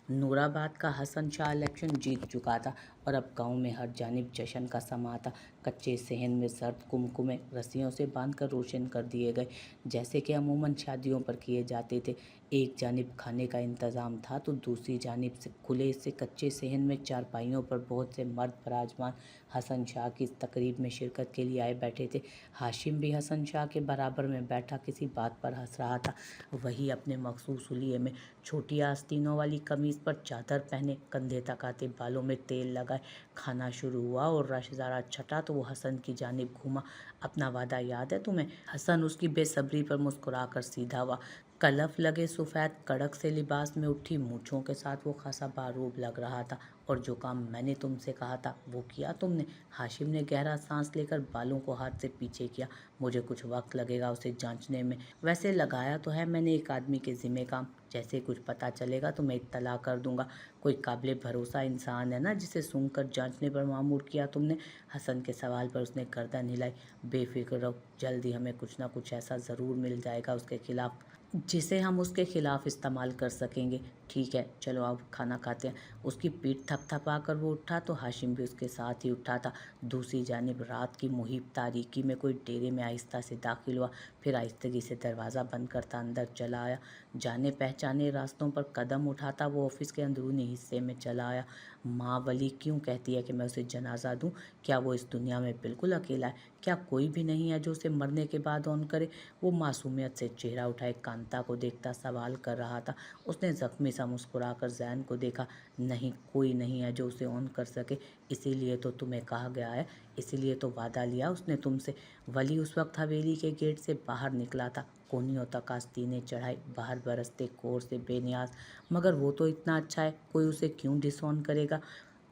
नूराबाद का हसन शाह इलेक्शन जीत चुका था और अब गांव में हर जानिब जश्न का समा था। कच्चे सेहन में सर्द कुमकुमे रस्सियों से बांधकर रोशन कर दिए गए, जैसे कि अमूमन शादियों पर किए जाते थे। एक जानिब खाने का इंतज़ाम था तो दूसरी जानिब से खुले से कच्चे सेहन में चारपाइयों पर बहुत से मर्द विराजमान हसन शाह की इस तकरीब में शिरकत के लिए आए बैठे थे। हाशिम भी हसन शाह के बराबर में बैठा किसी बात पर हंस रहा था। वही अपने मखसूस हुलिये में छोटी आस्तीनों वाली कमीज पर चादर पहने, कंधे तक आते बालों में तेल लगाए खाना शुरू हुआ और रश ज़रा छटा तो वो हसन की जानिब घूमा। अपना वादा याद है तुम्हें? हसन उसकी बेसब्री पर मुस्कुराकर सीधा हुआ। कलफ लगे सफ़ेद कड़क से लिबास में उठी मूछों के साथ वो खासा बारूब लग रहा था। और जो काम मैंने तुमसे कहा था वो किया तुमने? हाशिम ने गहरा सांस लेकर बालों को हाथ से पीछे किया। मुझे कुछ वक्त लगेगा उसे जांचने में। वैसे लगाया तो है मैंने एक आदमी के ज़िम्मे काम। जैसे कुछ पता चलेगा तो मैं इत्तला कर दूंगा। कोई काबिल भरोसा इंसान है ना जिसे सूंघकर जांचने पर मामूर किया तुमने? हसन के सवाल पर उसने गर्दन हिलाई। बेफिक्र रहो, जल्दी हमें कुछ ना कुछ ऐसा ज़रूर मिल जाएगा उसके खिलाफ जिसे हम उसके खिलाफ इस्तेमाल कर सकेंगे। ठीक है, चलो अब खाना खाते हैं। उसकी पीठ थपथपा कर वो उठा तो हाशिम भी उसके साथ ही उठा था। दूसरी जानिब रात की मुहिब तारीकी में कोई डेरे में आहिस्ता से दाखिल हुआ, फिर आहिस्तगी से दरवाज़ा बंद करता अंदर चला आया। जाने पहचाने रास्तों पर कदम उठाता वो ऑफिस के अंदरूनी हिस्से में चला आया। माँ वली क्यों कहती है कि मैं उसे जनाजा दूँ? क्या वो इस दुनिया में बिल्कुल अकेला है? क्या कोई भी नहीं है जो उसे मरने के बाद ऑन करे? वो मासूमियत से चेहरा उठाए कांता को देखता सवाल कर रहा था। उसने जख्मी सा मुस्कुराकर जैन को देखा। नहीं, कोई नहीं है जो उसे ऑन कर सके, इसीलिए तो तुम्हें कहा गया है, इसीलिए तो वादा लिया उसने तुमसे। वली उस वक्त हवेली के गेट से बाहर निकला था। कोनियों तक आस्तीनें चढ़ाई, बाहर बरसते कोर से बेनियाज। मगर वो तो इतना अच्छा है, कोई उसे क्यों डिसऑन करेगा?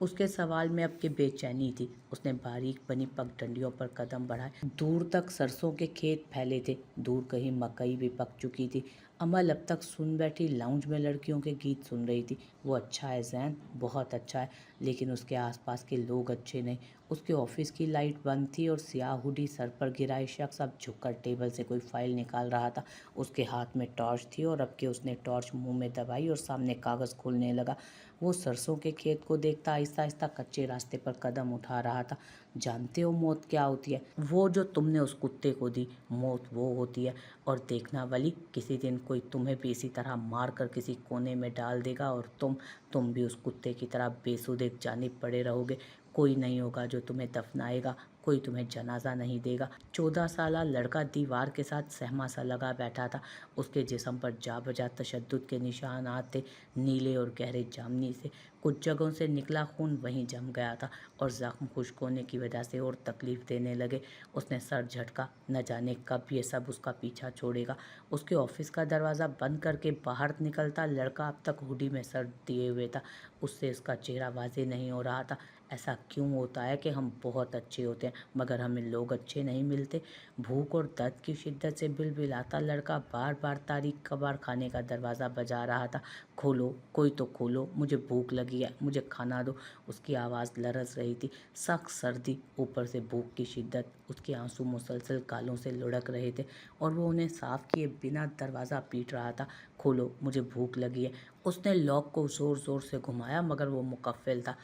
उसके सवाल में अब की बेचैनी थी। उसने बारीक बनी पगडंडियों पर कदम बढ़ाए। दूर तक सरसों के खेत फैले थे, दूर कहीं मकई भी पक चुकी थी। अमल अब तक सुन बैठी लाउंज में लड़कियों के गीत सुन रही थी। वो अच्छा है जैन, बहुत अच्छा है, लेकिन उसके आसपास के लोग अच्छे नहीं। उसके ऑफिस की लाइट बंद थी और स्याह हुडी सर पर गिराए शख्स अब झुककर टेबल से कोई फाइल निकाल रहा था। उसके हाथ में टॉर्च थी और अब के उसने टॉर्च मुंह में दबाई और सामने कागज़ खोलने लगा। वो सरसों के खेत को देखता आहिस्ता आहिस्ता कच्चे रास्ते पर कदम उठा रहा था। जानते हो मौत क्या होती है? वो जो तुमने उस कुत्ते को दी, मौत वो होती है। और देखना वली, किसी दिन कोई तुम्हें भी इसी तरह मार कर किसी कोने में डाल देगा और तुम भी उस कुत्ते की तरह बेसुध जानिब पड़े रहोगे। कोई नहीं होगा जो तुम्हें दफनाएगा, कोई तुम्हें जनाजा नहीं देगा। 14 साला लड़का दीवार के साथ सहमा सा लगा बैठा था। उसके जिस्म पर जा बजा तशद्दुद के निशान आते, नीले और गहरे जामनी से। कुछ जगहों से निकला खून वहीं जम गया था और जख्म खुश्क होने की वजह से और तकलीफ देने लगे। उसने सर झटका, न जाने कब ये सब उसका पीछा छोड़ेगा। उसके ऑफिस का दरवाज़ा बंद करके बाहर निकलता लड़का अब तक हुडी में सर दिए हुए था। उससे उसका चेहरा वाज़ेह नहीं हो रहा था। ऐसा क्यों होता है कि हम बहुत अच्छे होते हैं मगर हमें लोग अच्छे नहीं मिलते? भूख और दर्द की शिद्दत से बिलबिलाता लड़का बार बार तारीख कबाड़ खाने का दरवाज़ा बजा रहा था। खोलो, कोई तो खोलो, मुझे भूख लगी है, मुझे खाना दो। उसकी आवाज़ लरस रही थी। सख्त सर्दी, ऊपर से भूख की शिद्दत। उसके आंसू मुसलसल गालों से लुढ़क रहे थे और वो उन्हें साफ किए बिना दरवाज़ा पीट रहा था। खोलो, मुझे भूख लगी है। उसने लॉक को ज़ोर ज़ोर से घुमाया मगर वो मुकफ़्फ़िल था।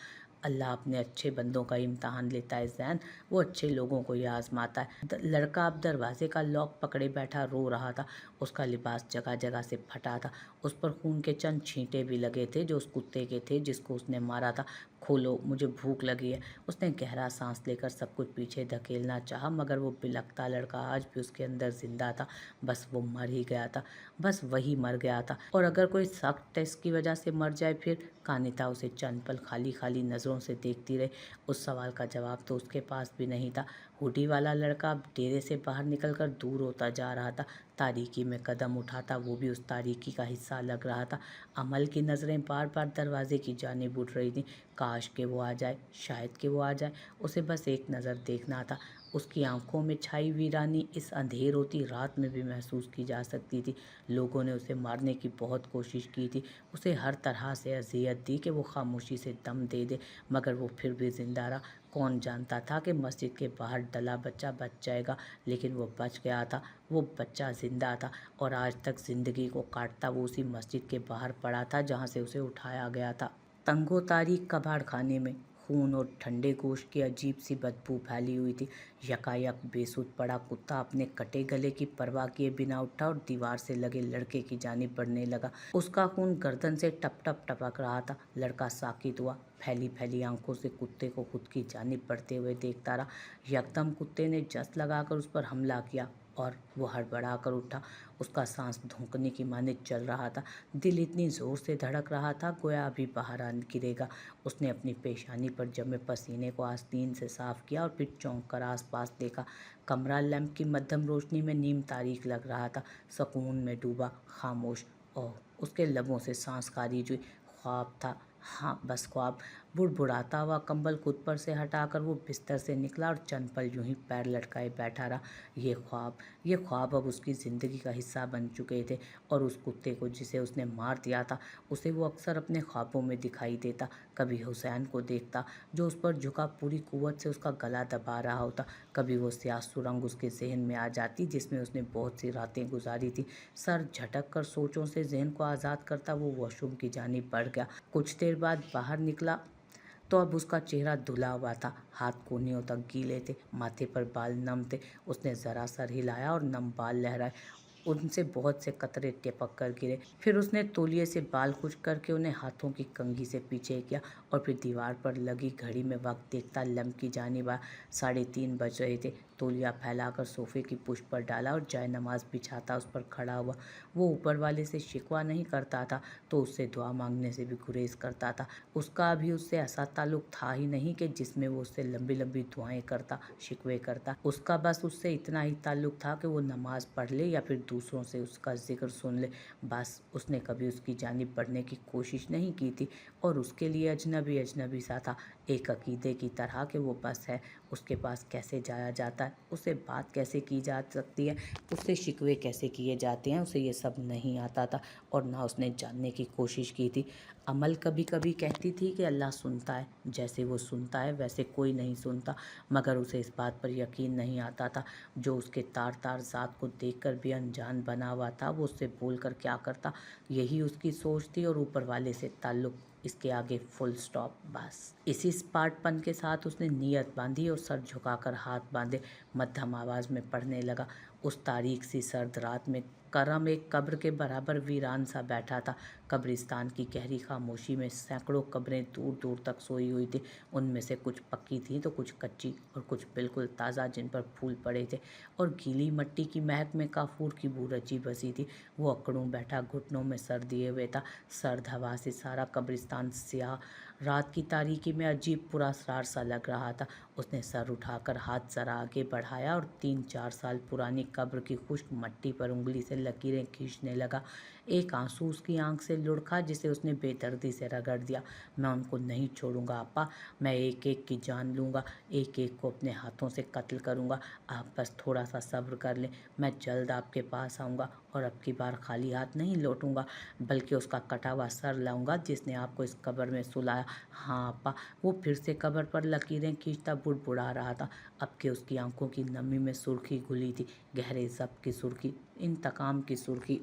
अल्लाह अपने अच्छे बंदों का इम्तहान लेता है जैन, वो अच्छे लोगों को ही आजमाता है। लड़का अब दरवाजे का लॉक पकड़े बैठा रो रहा था। उसका लिबास जगह जगह से फटा था। उस पर खून के चंद छींटे भी लगे थे जो उस कुत्ते के थे जिसको उसने मारा था। खोलो, मुझे भूख लगी है। उसने गहरा सांस लेकर सब कुछ पीछे धकेलना चाहा मगर वो बिलखता लड़का आज भी उसके अंदर जिंदा था। बस वो मर ही गया था, बस वही मर गया था। और अगर कोई सख्त टेस्ट की वजह से मर जाए फिर? कानिता उसे चंद पल खाली खाली नज़रों से देखती रही। उस सवाल का जवाब तो उसके पास भी नहीं था। हुडी वाला लड़का अब डेरे से बाहर निकलकर दूर होता जा रहा था। तारीकी में कदम उठाता वो भी उस तारीकी का हिस्सा लग रहा था। अमल की नज़रें बार बार दरवाजे की जानिब उठ रही थीं। काश के वो आ जाए, शायद कि वो आ जाए। उसे बस एक नज़र देखना था। उसकी आंखों में छाई वीरानी इस अंधेर होती रात में भी महसूस की जा सकती थी। लोगों ने उसे मारने की बहुत कोशिश की थी, उसे हर तरह से अजियत दी कि वो खामोशी से दम दे दे, मगर वो फिर भी जिंदा रहा। कौन जानता था कि मस्जिद के बाहर डला बच्चा बच जाएगा, लेकिन वो बच गया था। वो बच्चा जिंदा था और आज तक जिंदगी को काटता वो उसी मस्जिद के बाहर पड़ा था जहाँ से उसे उठाया गया था। तंगो तारीख कबाड़ खाने में खून और ठंडे गोश्त की अजीब सी बदबू फैली हुई थी। यकायक बेसुध पड़ा कुत्ता अपने कटे गले की परवाह किए बिना उठा और दीवार से लगे लड़के की जानिब बढ़ने लगा। उसका खून गर्दन से टप टप टपक रहा था। लड़का साकित हुआ, फैली फैली आंखों से कुत्ते को खुद की जानिब बढ़ते हुए देखता रहा। यकदम कुत्ते ने जस लगाकर उस पर हमला किया और वो हड़बड़ा कर उठा। उसका सांस धुंकने की माने चल रहा था। दिल इतनी जोर से धड़क रहा था गोया अभी बाहर आ गिरेगा। उसने अपनी पेशानी पर जमे पसीने को आस्तीन से साफ किया और फिर चौंक कर आसपास देखा। कमरा लैंप की मध्यम रोशनी में नीम तारीख लग रहा था, सुकून में डूबा, खामोश। ओह, उसके लबों से सांस खारिज हुई। ख्वाब था, हाँ बस ख्वाब। बुड़बुड़ाता हुआ कंबल खुद पर से हटाकर वो बिस्तर से निकला और चंद पल यूं ही पैर लटकाए बैठा रहा। ये ख्वाब अब उसकी ज़िंदगी का हिस्सा बन चुके थे और उस कुत्ते को जिसे उसने मार दिया था उसे वो अक्सर अपने ख्वाबों में दिखाई देता। कभी हुसैन को देखता जो उस पर झुका पूरी कुव्वत से उसका गला दबा रहा होता, कभी वो स्याह सुरंग उसके जहन में आ जाती जिसमें उसने बहुत सी रातें गुजारी थी। सर झटक कर सोचों से जहन को आज़ाद करता वो वॉशरूम की जानिब बढ़ गया। कुछ देर बाद बाहर निकला तो अब उसका चेहरा धुला हुआ था, हाथ कोहनियों तक गीले थे, माथे पर बाल नम थे। उसने जरा सर हिलाया और नम बाल लहराए, उनसे बहुत से कतरे टपक कर गिरे। फिर उसने तौलिए से बाल खुश करके उन्हें हाथों की कंघी से पीछे किया और फिर दीवार पर लगी घड़ी में वक्त देखता लैंप की जानिब आया। 3:30 बज रहे थे। तौलिया फैलाकर सोफे की पुष्ट पर डाला और जाय नमाज बिछाता उस पर खड़ा हुआ। वो ऊपर वाले से शिकवा नहीं करता था तो उससे दुआ मांगने से भी गुरेज करता था। उसका अभी उससे ऐसा ताल्लुक था ही नहीं कि जिसमें वो उससे लंबी लंबी दुआएं करता, शिकवे करता। उसका बस उससे इतना ही ताल्लुक था कि वो नमाज पढ़ ले या फिर दूसरों से उसका जिक्र सुन ले। बस उसने कभी उसकी जानिब बढ़ने की कोशिश नहीं की थी और उसके लिए अजनबी अजनबी सा था, एक अकीदे की तरह कि वो बस है। उसके पास कैसे जाया जाता है, उससे बात कैसे की जा सकती है, उससे शिकवे कैसे किए जाते हैं, उसे ये सब नहीं आता था और ना उसने जानने की कोशिश की थी। अमल कभी कभी कहती थी कि अल्लाह सुनता है, जैसे वो सुनता है वैसे कोई नहीं सुनता, मगर उसे इस बात पर यकीन नहीं आता था। जो उसके तार तार ज़ात को देखकर भी अनजान बना हुआ था वो उससे बोलकर क्या करता, यही उसकी सोच थी। और ऊपर वाले से ताल्लुक, इसके आगे फुल स्टॉप। बस इसी स्पार्टपन के साथ उसने नीयत बांधी और सर झुकाकर हाथ बांधे मध्यम आवाज़ में पढ़ने लगा। उस तारीख सी सर्द रात में करम एक कब्र के बराबर वीरान सा बैठा था। कब्रिस्तान की गहरी खामोशी में सैकड़ों कब्रें दूर दूर तक सोई हुई थी। उनमें से कुछ पक्की थीं तो कुछ कच्ची और कुछ बिल्कुल ताज़ा जिन पर फूल पड़े थे और गीली मट्टी की महक में काफूर की बू रची बसी थी। वो अकड़ों बैठा घुटनों में सर दिए हुए था। सर्द हवा से सारा कब्रिस्तान स्याह, रात की तारीकी में अजीब पुरस्कार सा लग रहा था। उसने सर उठाकर हाथ जरा आगे बढ़ाया और 3-4 साल पुरानी कब्र की खुश्क मट्टी पर उंगली से लकीरें खींचने लगा। एक आंसू उसकी आंख से लुढ़का जिसे उसने बेदर्दी से रगड़ दिया। मैं उनको नहीं छोड़ूंगा आपा, मैं एक एक की जान लूँगा, एक एक को अपने हाथों से कत्ल करूँगा। आप बस थोड़ा सा सब्र कर लें, मैं जल्द आपके पास आऊँगा और अब की बार खाली हाथ नहीं लौटूंगा, बल्कि उसका कटा हुआ सर लाऊंगा जिसने आपको इस कब्र में सुलाया। हाँ आपा। वो फिर से कब्र पर लकीरें खींचता बुड़बुड़ा रहा था। अब के उसकी आंखों की नमी में सुर्खी घुली थी, गहरे ज़ब्त की सुर्खी, इंतकाम की सुर्खी।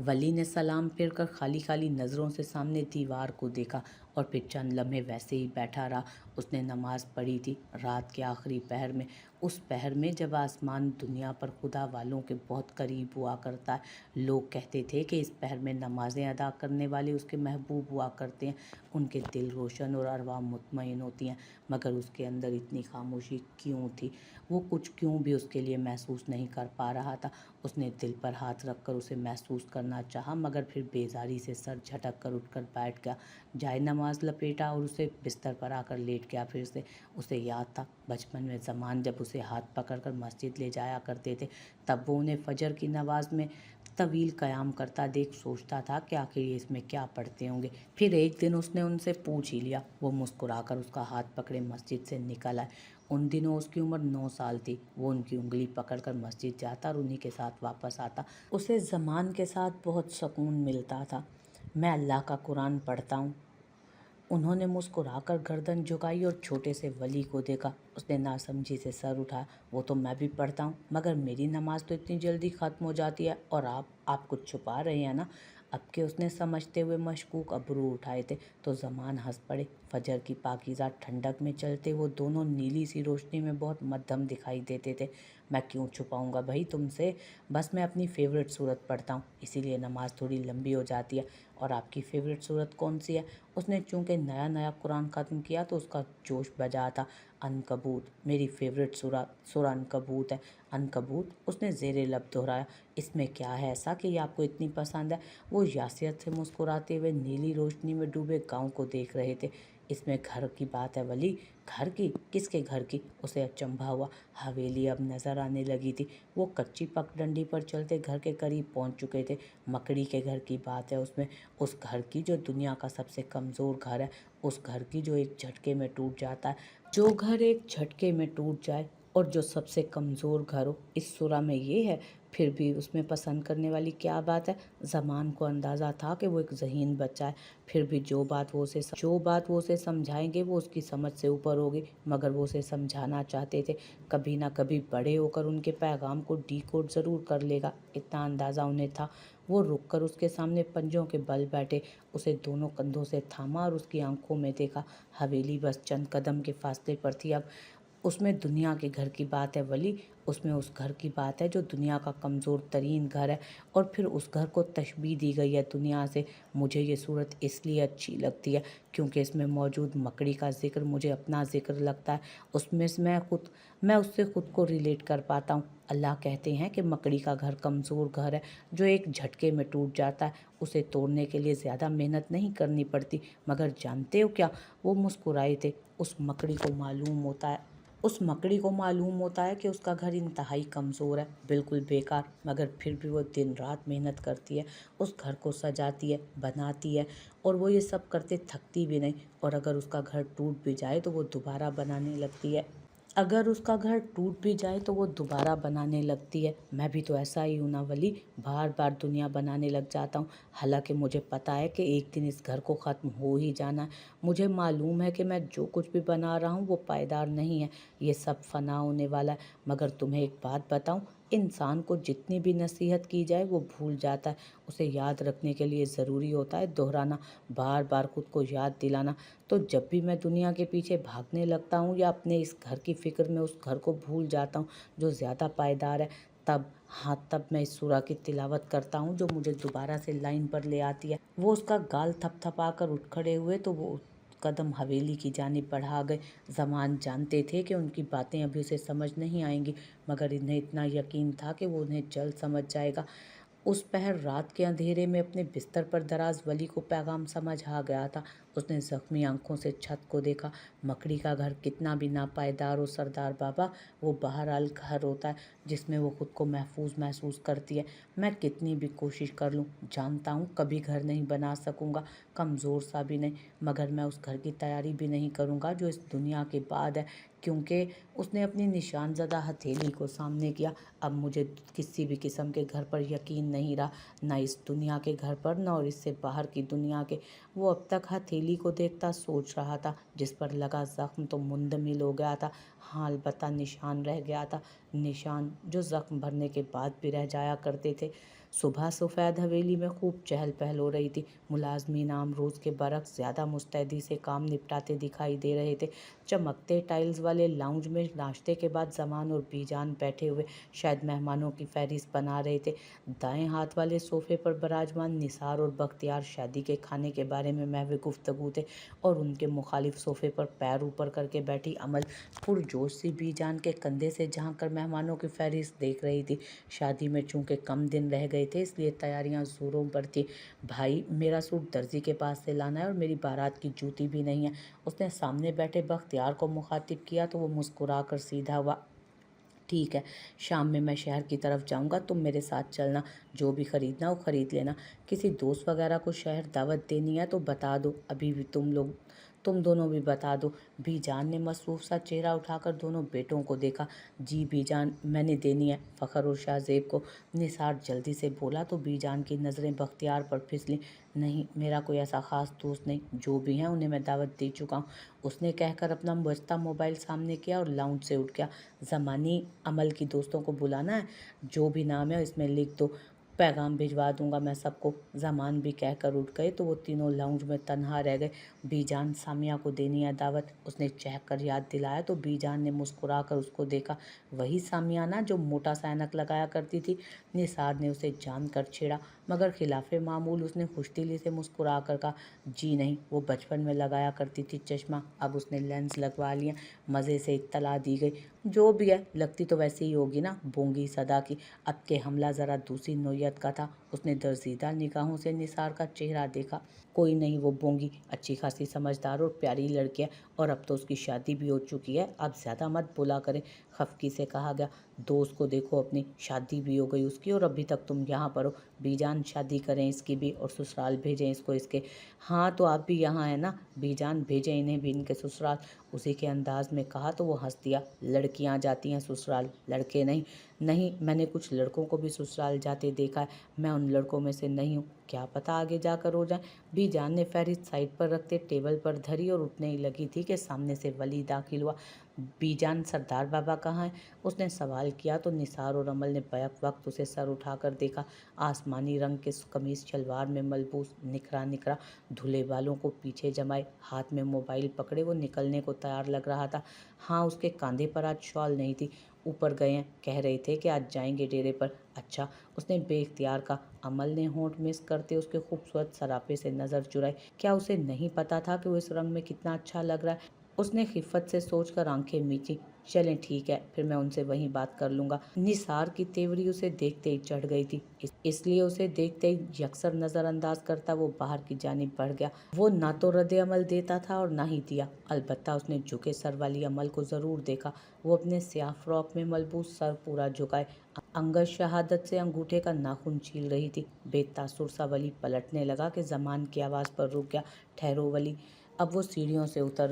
वली ने सलाम फेर कर खाली खाली नज़रों से सामने दीवार को देखा और फिर चंद लम्हे वैसे ही बैठा रहा। उसने नमाज पढ़ी थी रात के आखिरी पहर में, उस पहर में जब आसमान दुनिया पर खुदा वालों के बहुत करीब हुआ करता है। लोग कहते थे कि इस पहर में नमाजें अदा करने वाले उसके महबूब हुआ करते हैं, उनके दिल रोशन और अरवाह मुतमईन होती हैं। मगर उसके अंदर इतनी खामोशी क्यों थी? वो कुछ क्यों भी उसके लिए महसूस नहीं कर पा रहा था। उसने दिल पर हाथ रखकर उसे महसूस करना चाहा, मगर फिर बेजारी से सर झटक कर उठकर बैठ गया, जाए नमाज लपेटा और उसे बिस्तर पर आकर लेट गया। फिर से उसे याद था बचपन में ज़मान जब उसे हाथ पकड़कर मस्जिद ले जाया करते थे, तब वो उन्हें फजर की नमाज में طویل قیام کرتا دیکھ سوچتا تھا کہ آخر یہ اس میں کیا پڑھتے ہوں گے۔ پھر ایک دن اس نے ان سے پوچھ ہی لیا۔ وہ مسکرا کر اس کا ہاتھ پکڑے مسجد سے نکل آئے۔ ان دنوں اس کی عمر 9 سال تھی۔ وہ ان کی انگلی پکڑ کر مسجد جاتا اور انہی کے ساتھ واپس آتا۔ اسے زمان کے ساتھ بہت سکون ملتا تھا۔ میں اللہ کا قرآن پڑھتا ہوں۔ انہوں نے مسکرا کر گردن جھکائی اور چھوٹے سے ولی کو دیکھا۔ اس نے ناسمجھی سے سر اٹھایا۔ وہ تو میں بھی پڑھتا ہوں، مگر میری نماز تو اتنی جلدی ختم ہو جاتی ہے، اور آپ کچھ چھپا رہے ہیں نا؟ اب کہ اس نے سمجھتے ہوئے مشکوک ابرو اٹھائے تھے تو زمان ہنس پڑے۔ فجر کی پاکیزہ ٹھنڈک میں چلتے وہ دونوں نیلی سی روشنی میں بہت مدھم دکھائی دیتے تھے۔ میں کیوں چھپاؤں گا بھائی تم سے؟ بس میں اپنی فیوریٹ سورت پڑھتا ہوں، اسی لیے نماز تھوڑی لمبی ہو جاتی ہے۔ اور آپ کی فیوریٹ سورت کون سی ہے؟ اس نے چونکہ نیا قرآن ختم کیا تو اس کا جوش بجا تھا۔ عنکبوت، میری فیوریٹ سورہ عنکبوت ہے۔ عنکبوت، اس نے زیر لب دہرایا۔ اس میں کیا ہے ایسا کہ یہ آپ کو اتنی پسند ہے؟ وہ یاسیت سے مسکراتے ہوئے نیلی روشنی میں ڈوبے گاؤں کو دیکھ رہے تھے۔ اس میں گھر کی بات ہے ولی۔ گھر کی؟ کس کے گھر کی؟ اسے اچنبھا ہوا۔ حویلی اب نظر آنے لگی تھی۔ وہ کچی پگڈنڈی پر چلتے گھر کے قریب پہنچ چکے تھے۔ مکڑی کے گھر کی بات ہے اس میں، اس گھر کی جو دنیا کا سب سے کمزور گھر ہے، اس گھر کی جو ایک جھٹکے میں ٹوٹ جاتا ہے۔ جو گھر ایک جھٹکے میں ٹوٹ جائے اور جو سب سے کمزور گھر ہو، اس سورہ میں یہ ہے؟ پھر بھی اس میں پسند کرنے والی کیا بات ہے؟ زمان کو اندازہ تھا کہ وہ ایک ذہین بچہ ہے، پھر بھی جو بات وہ اسے سمجھائیں گے وہ اس کی سمجھ سے اوپر ہوگی، مگر وہ اسے سمجھانا چاہتے تھے۔ کبھی نہ کبھی بڑے ہو کر ان کے پیغام کو ڈی کوڈ ضرور کر لے گا، اتنا اندازہ انہیں تھا۔ وہ رک کر اس کے سامنے پنجوں کے بل بیٹھے، اسے دونوں کندھوں سے تھاما اور اس کی آنکھوں میں دیکھا۔ حویلی بس چند قدم کے فاصلے پر تھی اب۔ اس میں دنیا کے گھر کی بات ہے ولی، اس میں اس گھر کی بات ہے جو دنیا کا کمزور ترین گھر ہے، اور پھر اس گھر کو تشبیہ دی گئی ہے دنیا سے۔ مجھے یہ صورت اس لیے اچھی لگتی ہے کیونکہ اس میں موجود مکڑی کا ذکر مجھے اپنا ذکر لگتا ہے۔ اس میں میں اس سے خود کو ریلیٹ کر پاتا ہوں۔ اللہ کہتے ہیں کہ مکڑی کا گھر کمزور گھر ہے جو ایک جھٹکے میں ٹوٹ جاتا ہے، اسے توڑنے کے لیے زیادہ محنت نہیں کرنی پڑتی۔ مگر جانتے ہو کیا؟ وہ مسکرائے تھے۔ اس مکڑی کو معلوم ہوتا ہے کہ اس کا گھر انتہائی کمزور ہے، بالکل بیکار، مگر پھر بھی وہ دن رات محنت کرتی ہے، اس گھر کو سجاتی ہے، بناتی ہے، اور وہ یہ سب کرتے تھکتی بھی نہیں۔ اور اگر اس کا گھر ٹوٹ بھی جائے تو وہ دوبارہ بنانے لگتی ہے۔ میں بھی تو ایسا ہی ہوں نا ولی، بار بار دنیا بنانے لگ جاتا ہوں، حالانکہ مجھے پتا ہے کہ ایک دن اس گھر کو ختم ہو ہی جانا ہے۔ مجھے معلوم ہے کہ میں جو کچھ بھی بنا رہا ہوں وہ پائیدار نہیں ہے، یہ سب فنا ہونے والا ہے۔ مگر تمہیں ایک بات بتاؤں، انسان کو جتنی بھی نصیحت کی جائے وہ بھول جاتا ہے۔ اسے یاد رکھنے کے لیے ضروری ہوتا ہے دہرانا، بار بار خود کو یاد دلانا۔ تو جب بھی میں دنیا کے پیچھے بھاگنے لگتا ہوں یا اپنے اس گھر کی فکر میں اس گھر کو بھول جاتا ہوں جو زیادہ پائیدار ہے، تب میں اس سورہ کی تلاوت کرتا ہوں جو مجھے دوبارہ سے لائن پر لے آتی ہے۔ وہ اس کا گال تھپ تھپا کر اٹھ کھڑے ہوئے تو وہ قدم حویلی کی جانب بڑھا گئے۔ زمان جانتے تھے کہ ان کی باتیں ابھی اسے سمجھ نہیں آئیں گی، مگر انہیں اتنا یقین تھا کہ وہ انہیں جلد سمجھ جائے گا۔ اس پہر رات کے اندھیرے میں اپنے بستر پر دراز ولی کو پیغام سمجھ آ گیا تھا۔ اس نے زخمی آنکھوں سے چھت کو دیکھا۔ مکڑی کا گھر کتنا بھی ناپائیدار ہو سردار بابا، وہ بہرحال گھر ہوتا ہے جس میں وہ خود کو محفوظ محسوس کرتی ہے۔ میں کتنی بھی کوشش کر لوں، جانتا ہوں کبھی گھر نہیں بنا سکوں گا، کمزور سا بھی نہیں، مگر میں اس گھر کی تیاری بھی نہیں کروں گا جو اس دنیا کے بعد ہے، کیونکہ اس نے اپنی نشان زدہ ہتھیلی کو سامنے کیا۔ اب مجھے کسی بھی قسم کے گھر پر یقین نہیں رہا، نہ اس دنیا کے گھر پر نہ اور اس سے باہر کی دنیا کے۔ وہ اب تک ہتھیلی کو دیکھتا سوچ رہا تھا، جس پر لگا زخم تو مندمل ہو گیا تھا، ہاں البتہ نشان رہ گیا تھا، نشان جو زخم بھرنے کے بعد بھی رہ جایا کرتے تھے۔ صبح سفید حویلی میں خوب چہل پہل ہو رہی تھی۔ ملازمین عام روز کے برعکس زیادہ مستعدی سے کام نپٹاتے دکھائی دے رہے تھے۔ چمکتے ٹائلز والے لاؤنج میں ناشتے کے بعد زمان اور بی جان بیٹھے ہوئے شاید مہمانوں کی فہرست بنا رہے تھے۔ دائیں ہاتھ والے صوفے پر براجمان نثار اور بختیار شادی کے کھانے کے بارے میں محو گفتگو تھے، اور ان کے مخالف صوفے پر پیر اوپر کر کے بیٹھی امل پرجوش سی بی جان کے کندھے سے جھانک کر مہمانوں کی فہرست دیکھ رہی تھی۔ شادی میں چونکہ کم دن رہ گئے تھے اس لیے تیاریاں زوروں پر تھی۔ بھائی میرا سوٹ درزی کے پاس سے لانا ہے اور میری بارات کی جوتی بھی نہیں ہے۔ اس نے سامنے بیٹھے بختیار کو مخاطب کیا تو وہ مسکرا کر سیدھا ہوا۔ ٹھیک ہے، شام میں میں شہر کی طرف جاؤں گا، تم میرے ساتھ چلنا، جو بھی خریدنا ہو خرید لینا۔ کسی دوست وغیرہ کو شہر دعوت دینی ہے تو بتا دو، ابھی بھی تم دونوں بھی بتا دو۔ بی جان نے مصروف سا چہرہ اٹھا کر دونوں بیٹوں کو دیکھا۔ جی بی جان، میں نے دینی ہے، فخر اور شاہ زیب کو نثار جلدی سے بولا تو بی جان کی نظریں بختیار پر پھسلیں۔ نہیں، میرا کوئی ایسا خاص دوست نہیں، جو بھی ہیں انہیں میں دعوت دے چکا ہوں، اس نے کہہ کر اپنا بجتا موبائل سامنے کیا اور لاؤنج سے اٹھ گیا۔ زمانی عمل کی دوستوں کو بلانا ہے، جو بھی نام ہے اس میں لکھ دو، پیغام بھجوا دوں گا میں سب کو۔ زمان بھی کہہ کر اٹھ گئے تو وہ تینوں لاؤنج میں تنہا رہ گئے۔ بی جان، سامیہ کو دینی ہے دعوت، اس نے چہک کر یاد دلایا تو بی جان نے مسکرا کر اس کو دیکھا۔ وہی سامیہ نا جو موٹا سا اینک لگایا کرتی تھی؟ نثار نے اسے جان کر چھیڑا، مگر خلاف معمول اس نے خوش دلی سے مسکرا کر کہا، جی نہیں، وہ بچپن میں لگایا کرتی تھی چشمہ، اب اس نے لینس لگوا لیا۔ مزے سے اطلاع دی گئی، جو بھی ہے لگتی تو ویسے ہی ہوگی نا، بونگی صدا کی۔ اب کہ حملہ ذرا دوسری نوعیت کا تھا، اس نے درزیدہ نگاہوں سے نثار کا چہرہ دیکھا۔ کوئی نہیں، وہ بونگی اچھی خاصی سمجھدار اور پیاری لڑکی ہے، اور اب تو اس کی شادی بھی ہو چکی ہے، اب زیادہ مت بولا کریں، خفگی سے کہا گیا۔ دوست کو دیکھو اپنی، شادی بھی ہو گئی اس کی اور ابھی تک تم یہاں پر ہو۔ بی جان، شادی کریں اس کی بھی اور سسرال بھیجیں اس کو اس کے۔ ہاں تو آپ بھی یہاں ہیں نا بی جان، بھیجیں انہیں بھی ان کے سسرال، اسی کے انداز میں کہا تو وہ ہنس دیا۔ لڑکیاں جاتی ہیں سسرال، لڑکے نہیں؟ نہیں، میں نے کچھ لڑکوں کو بھی سسرال جاتے دیکھا ہے، میں ان لڑکوں میں سے نہیں ہوں، کیا پتہ آگے جا کر ہو جائیں۔ بی جان نے فہرست سائڈ پر رکھتے ٹیبل پر دھری اور اٹھنے ہی لگی تھی کہ سامنے سے ولی داخل ہوا۔ بی جان، سردار بابا کہاں ہیں؟ اس نے سوال کیا تو نثار اور عمل نے بیک وقت اسے سر اٹھا کر دیکھا۔ آسمانی رنگ کے قمیص شلوار میں ملبوس، نکھرا نکھرا، دھلے بالوں کو پیچھے جمائے، ہاتھ میں موبائل پکڑے وہ نکلنے کو تیار لگ رہا تھا۔ ہاں، اس کے کاندھے پر آج شال نہیں تھی، اوپر گئے ہیں، کہہ رہے تھے کہ آج جائیں گے ڈیرے پر۔ اچھا، اس نے بے اختیار کہا۔ عمل نے ہونٹ مسک کرتے اس کے خوبصورت سراپے سے نظر چرائی۔ کیا اسے نہیں پتا تھا کہ وہ اس رنگ میں کتنا اچھا لگ رہا ہے؟ اس نے خفت سے سوچ کر آنکھیں میچی۔ چلیں ٹھیک ہے، پھر میں ان سے وہیں بات کر لوں گا۔ نثار کی تیوری اسے دیکھتے ہی چڑھ گئی تھی، اس لیے اسے دیکھتے ہی یکسر نظر انداز کرتا وہ باہر کی جانب بڑھ گیا۔ وہ نہ تو رد عمل دیتا تھا اور نہ ہی دیا، البتہ اس نے جھکے سر والی عمل کو ضرور دیکھا۔ وہ اپنے سیاہ فراک میں ملبوس، سر پورا جھکائے، انگشت شہادت سے انگوٹھے کا ناخن چھیل رہی تھی۔ بے تاثر سا ولی پلٹنے لگا کہ زمان کی آواز پر رک گیا۔ ٹھہرو ولی۔ اب وہ سیڑھیوں سے اتر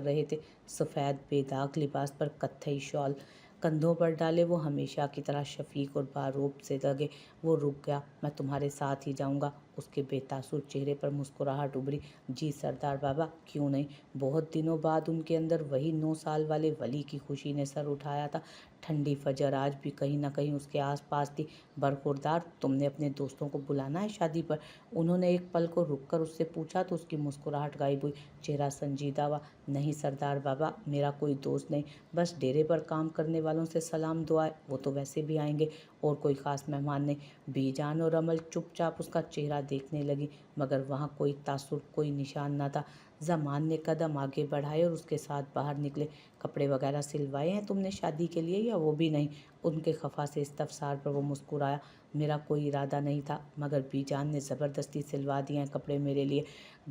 رہے تھے، سفید بے داغ لباس پر کتھئی شال کندھوں پر ڈالے، وہ ہمیشہ کی طرح شفیق اور باروب سے لگے۔ وہ رک گیا۔ میں تمہارے ساتھ ہی جاؤں گا۔ اس کے بے تاثر چہرے پر مسکراہٹ ابھری۔ جی سردار بابا، کیوں نہیں؟ بہت دنوں بعد ان کے اندر وہی 9 سال والے ولی کی خوشی نے سر اٹھایا تھا۔ ٹھنڈی فجر آج بھی کہیں نہ کہیں اس کے آس پاس تھی۔ برخوردار، تم نے اپنے دوستوں کو بلانا ہے شادی پر؟ انہوں نے ایک پل کو رک کر اس سے پوچھا تو اس کی مسکراہٹ غائب ہوئی، چہرہ سنجیدہ ہوا۔ نہیں سردار بابا، میرا کوئی دوست نہیں، بس ڈیرے پر کام کرنے والوں سے سلام دعائیں، وہ تو ویسے بھی آئیں گے، اور کوئی خاص مہمان نہیں۔ بی جان اور عمل چپ چاپ اس کا چہرہ دیکھنے لگی، مگر وہاں کوئی تاثر، کوئی نشان نہ تھا۔ زمان نے قدم آگے بڑھائے اور اس کے ساتھ باہر نکلے۔ کپڑے وغیرہ سلوائے ہیں تم نے شادی کے لیے یا وہ بھی نہیں؟ ان کے خفا سے استفسار پر وہ مسکرایا۔ میرا کوئی ارادہ نہیں تھا، مگر بی جان نے زبردستی سلوا دیے ہیں کپڑے میرے لیے۔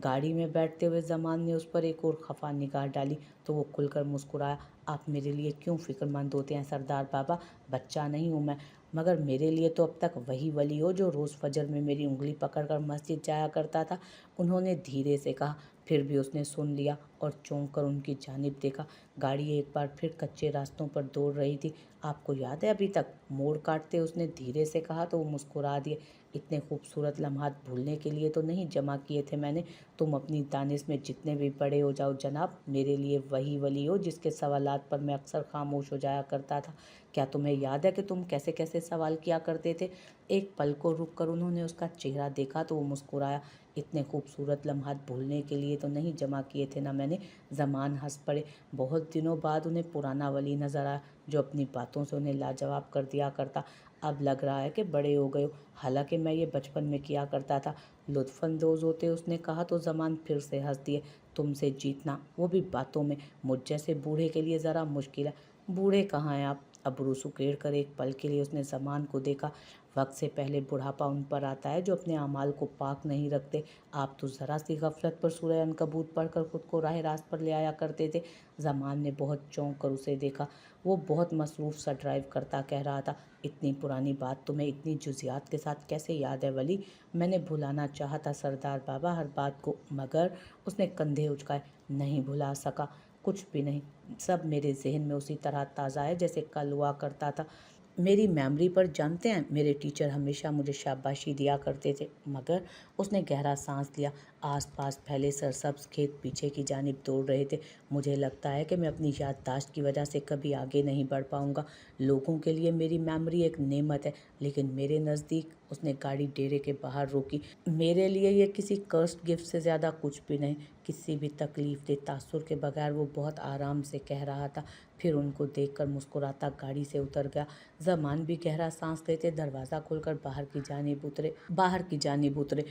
گاڑی میں بیٹھتے ہوئے زمان نے اس پر ایک اور خفا نگاہ ڈالی تو وہ کھل کر مسکرایا۔ آپ میرے لیے کیوں فکر مند ہوتے ہیں سردار بابا؟ بچہ نہیں ہوں میں، مگر میرے لیے تو اب تک وہی ولی ہو جو روز فجر میں میری انگلی پکڑ کر مسجد جایا کرتا تھا۔ انہوں نے دھیرے سے کہا، پھر بھی اس نے سن لیا اور چونک کر ان کی جانب دیکھا۔ گاڑی ایک بار پھر کچے راستوں پر دوڑ رہی تھی۔ آپ کو یاد ہے ابھی تک؟ موڑ کاٹتے اس نے دھیرے سے کہا تو وہ مسکرا دیے۔ اتنے خوبصورت لمحات بھولنے کے لیے تو نہیں جمع کیے تھے میں نے۔ تم اپنی دانش میں جتنے بھی بڑے ہو جاؤ جناب، میرے لیے وہی ولی ہو جس کے سوالات پر میں اکثر خاموش ہو جایا کرتا تھا۔ کیا تمہیں یاد ہے کہ تم کیسے کیسے سوال کیا کرتے تھے؟ ایک پل کو رک کر انہوں نے اس کا چہرہ دیکھا تو وہ مسکرایا۔ اتنے خوبصورت لمحات بھولنے کے لیے تو نہیں جمع کیے تھے نا میں نے۔ زمان ہنس پڑے۔ بہت دنوں بعد انہیں پرانا ولی نظر آیا جو اپنی باتوں سے انہیں لاجواب کر دیا کرتا۔ اب لگ رہا ہے کہ بڑے ہو گئے ہو، حالانکہ میں یہ بچپن میں کیا کرتا تھا۔ لطف اندوز ہوتے اس نے کہا تو زمان پھر سے ہنس دیے۔ تم سے جیتنا، وہ بھی باتوں میں، مجھ جیسے بوڑھے کے لیے ذرا مشکل ہے۔ بوڑھے کہاں ہیں آپ؟ अब्रू सुकेड़ कर एक पल के लिए उसने ज़मान को देखा। वक्त से पहले बुढ़ापा उन पर आता है जो अपने अमाल को पाक नहीं रखते। आप तो ज़रा सी गफलत पर सूरह अनकबूत पढ़कर खुद को राह रास्त पर ले आया करते थे। ज़मान ने बहुत चौंक कर उसे देखा। वो बहुत मसरूफ़ सा ड्राइव करता कह रहा था, इतनी पुरानी बात तुम्हें इतनी जुजियात के साथ कैसे याद है वली? मैंने भुलाना चाहा था सरदार बाबा हर बात को, मगर उसने कंधे उचकाए। नहीं भुला सका, कुछ भी नहीं। सब मेरे जहन में उसी तरह ताज़ा है जैसे कल हुआ करता था। मेरी मेमोरी पर जानते हैं, मेरे टीचर हमेशा मुझे शाबाशी दिया करते थे। मगर उसने गहरा सांस लिया। आसपास फैले सरसब्ज खेत पीछे की जानिब दौड़ रहे थे। मुझे लगता है कि मैं अपनी याददाश्त की वजह से कभी आगे नहीं बढ़ पाऊंगा। लोगों के लिए मेरी मेमोरी एक नेमत है, लेकिन मेरे नज़दीक, उसने गाड़ी डेरे के बाहर रोकी, मेरे लिए ये किसी कर्स्ड गिफ्ट से ज़्यादा कुछ भी नहीं। किसी भी तकलीफ दे तासुर के बगैर वो बहुत आराम से कह रहा था। फिर उनको देखकर मुस्कुराता गाड़ी से उतर गया। ज़मान भी गहरा सांस लेते दरवाज़ा खोलकर बाहर की जानिब उतरे।